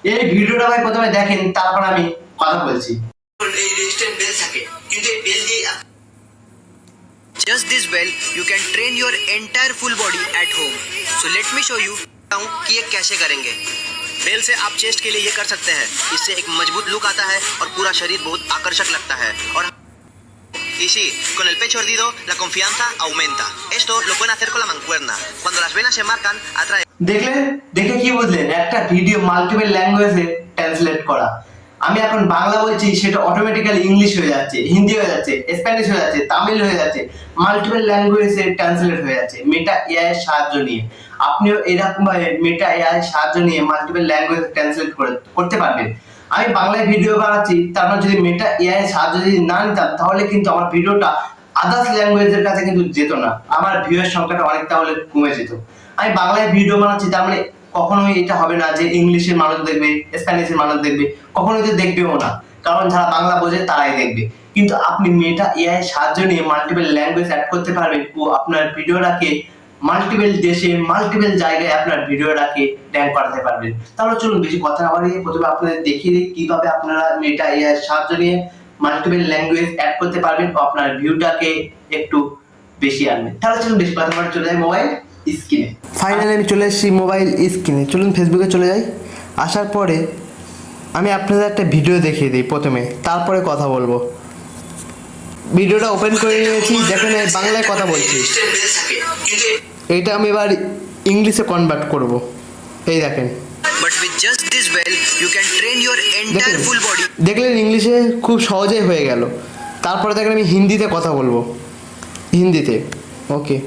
এই ভিডিওটা ভাই প্রথমে দেখেন, তারপর আমি কথা বলছি। Just this well, you can train your entire full body at home. So let me show you कि ये कैसे करेंगे। बेल से आप चेस्ट के लिए ये कर सकते हैं, इससे एक मजबूत लुक आता है और पूरा शरीर बहुत आकर्षक लगता है। और y sí, con el pecho erguido la confianza aumenta. Esto lo pueden hacer con la mancuerna. Cuando las venas se marcan, atrae। দেখলেন, দেখে কি বুঝলেন? একটা ভিডিও মাল্টিপল ল্যাঙ্গুয়েজে ট্রান্সলেট করা। আমি এখন বাংলা বলছি, সেটা অটোমেটিক্যালি ইংলিশ হয়ে যাচ্ছে, হিন্দি হয়ে যাচ্ছে, স্প্যানিশ হয়ে যাচ্ছে, তামিল হয়ে যাচ্ছে, মাল্টিপল ল্যাঙ্গুয়েজে ট্রান্সলেট হয়ে যাচ্ছে মেটা এআই এর সাহায্য নিয়ে। আপনিও এরকম ভাবে মেটা এআই এর সাহায্য নিয়ে মাল্টিপল ল্যাঙ্গুয়েজ ট্রান্সলেট করতে পারবেন। আমি বাংলায় ভিডিও বানাচ্ছি, তারপর যদি মেটা এআই এর সাহায্য যদি না নিতাম, তাহলে কিন্তু আমার ভিডিওটা আদার্স ল্যাঙ্গুয়েজের কাছে কিন্তু যেত না, আমার ভিউয়ার সংখ্যাটা অনেক তাহলে কমে যেত। আমি বাংলায় ভিডিও বানাচ্ছি, তার মানে কখনোই এটা হবে না যে ইংলিশের মানুষ দেখবে, স্প্যানিশের মানুষ দেখবে, কখনোই তো দেখবেও না, কারণ যারা বাংলা বোঝে তারাই দেখবে। কিন্তু আপনি মেটা এআই এর সাহায্য নিয়ে মাল্টিপল ল্যাঙ্গুয়েজ অ্যাড করতে পারবেন ও আপনার ভিডিওটাকে মাল্টিপল দেশে, মাল্টিপল জায়গায় আপনার ভিডিওটাকে র্যাঙ্ক করাতে পারবেন। তাহলে চলুন বেশি কথা না বাড়িয়ে প্রথমে আপনাদের দেখিয়ে দিই কিভাবে আপনারা মেটা এআই এর সাহায্য নিয়ে মাল্টিপল ল্যাঙ্গুয়েজ অ্যাড করতে পারবেন ও আপনার ভিউটাকে একটু বেশি আনবেন। তাহলে চলুন বেশি কথা না চলে যাই মোবাইল স্ক্রিনে। ফাইনালি আমি চলে এসেছি মোবাইল স্ক্রিনে। চলুন ফেসবুকে চলে যাই। আসার পরে আমি আপনাদের একটা ভিডিও দেখিয়ে দিই প্রথমে, তারপরে কথা বলবো। ভিডিওটা ওপেন করে নিয়েছি, দেখেন বাংলায় কথা বলছি। এইটা আমি এবার ইংলিশে কনভার্ট করব। এই দেখেন, But with just this well, you can train your entire full body। দেখলেন ইংলিশে খুব সহজেই হয়ে গেল। তারপরে দেখেন আমি হিন্দিতে কথা বলবো, হিন্দিতে। ওকে,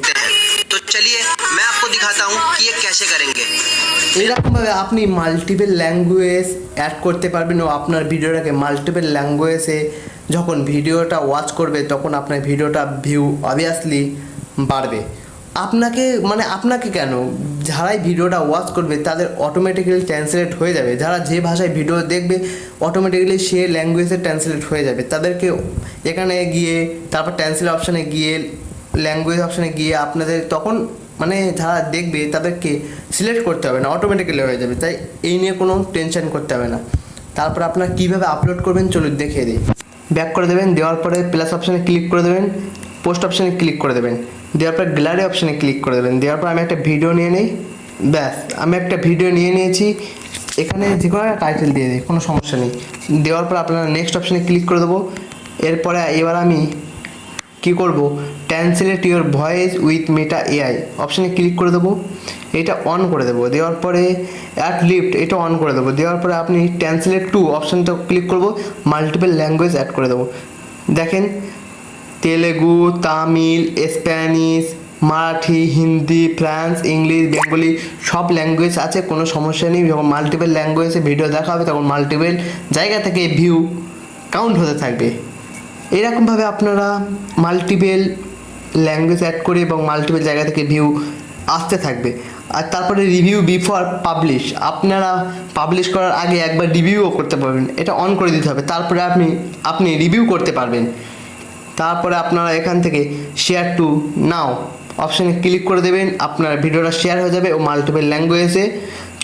तो चलिए मैं आपको दिखाता हूँ कि ये कैसे करेंगे। এরকমভাবে আপনি মাল্টিপল ল্যাঙ্গুয়েজ অ্যাড করতে পারবেন ও আপনার ভিডিওটাকে মাল্টিপল ল্যাঙ্গুয়েজে যখন ভিডিওটা ওয়াচ করবে, তখন আপনার ভিডিওটা ভিউ অবভিয়াসলি বাড়বে। আপনাকে কেন, যারাই ভিডিওটা ওয়াচ করবে তাদের অটোমেটিক্যালি ট্রান্সলেট হয়ে যাবে। যারা যে ভাষায় ভিডিও দেখবে অটোমেটিক্যালি সে ল্যাঙ্গুয়েজে ট্রান্সলেট হয়ে যাবে। তাদেরকে এখানে গিয়ে তারপর ট্রান্সলেট অপশানে গিয়ে ল্যাঙ্গুয়েজ অপশানে গিয়ে আপনাদের তখন যারা দেখবে তাদেরকে সিলেক্ট করতে হবে না, অটোমেটিক্যালি হয়ে যাবে। তাই এই নিয়ে কোনো টেনশন করতে হবে না। তারপর আপনারা কীভাবে আপলোড করবেন চলুন দেখিয়ে দিই। ব্যাক করে দেবেন, দেওয়ার পরে প্লাস অপশানে ক্লিক করে দেবেন, পোস্ট অপশানে ক্লিক করে দেবেন, দেওয়ার পর গ্যালারি অপশানে ক্লিক করে দেবেন। দেওয়ার পর আমি একটা ভিডিও নিয়ে নিই। ব্যাস, আমি একটা ভিডিও নিয়ে নিয়েছি। এখানে যে কোনো একটা টাইটেল দিয়ে দিই, কোনো সমস্যা নেই। দেওয়ার পর আপনারা নেক্সট অপশানে ক্লিক করে দেবো। এরপরে এবার আমি কি করব, translate your voice with Meta AI অপশানে ক্লিক করে দেবো। এটা অন করে দেবো। দেওয়ার পরে অ্যাড লিফট এটা অন করে দেবো। দেওয়ার পরে আপনি ট্রান্সলেট টু অপশানটা ক্লিক করব, মাল্টিপল ল্যাঙ্গুয়েজ অ্যাড করে দেবো। দেখেন Telugu, Tamil, Spanish, Marathi, Hindi, France, English, Bengali সব ল্যাঙ্গুয়েজ আছে, কোনো সমস্যা নেই। যখন মাল্টিপল ল্যাঙ্গুয়েজে ভিডিও দেখা হবে তখন মাল্টিপল জায়গা থেকে ভিউ কাউন্ট হতে থাকবে। এরকমভাবে আপনারা মাল্টিপল ল্যাঙ্গুয়েজ অ্যাড করে এবং মাল্টিপল জায়গা থেকে ভিউ আসতে থাকবে। আর তারপরে রিভিউ বিফোর পাবলিশ, আপনারা পাবলিশ করার আগে একবার রিভিউও করতে পারবেন, এটা অন করে দিতে হবে। তারপরে আপনি রিভিউ করতে পারবেন। তারপরে আপনারা এখান থেকে শেয়ার টু নাও অপশানে ক্লিক করে দেবেন, আপনার ভিডিওটা শেয়ার হয়ে যাবে ও মাল্টিপল ল্যাঙ্গুয়েজে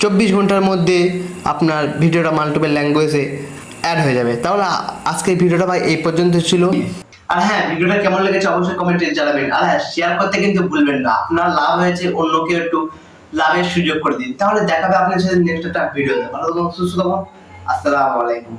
24 ঘন্টার মধ্যে আপনার ভিডিওটা মাল্টিপল ল্যাঙ্গুয়েজে অ্যাড হয়ে যাবে। তাহলে আজকের ভিডিওটা ভাই এই পর্যন্ত ছিল। আর হ্যাঁ, ভিডিওটা কেমন লেগেছে অবশ্যই কমেন্টে জানাবেন। আর হ্যাঁ, শেয়ার করতে কিন্তু ভুলবেন না। আপনার লাভ হয়েছে, অন্যকে একটু লাভের সুযোগ করে দিন। তাহলে দেখাবে আপনার সাথে নেক্সট একটা ভিডিওতে। ভালো থাকুন, সুস্থ থাকুন। আসসালামু আলাইকুম।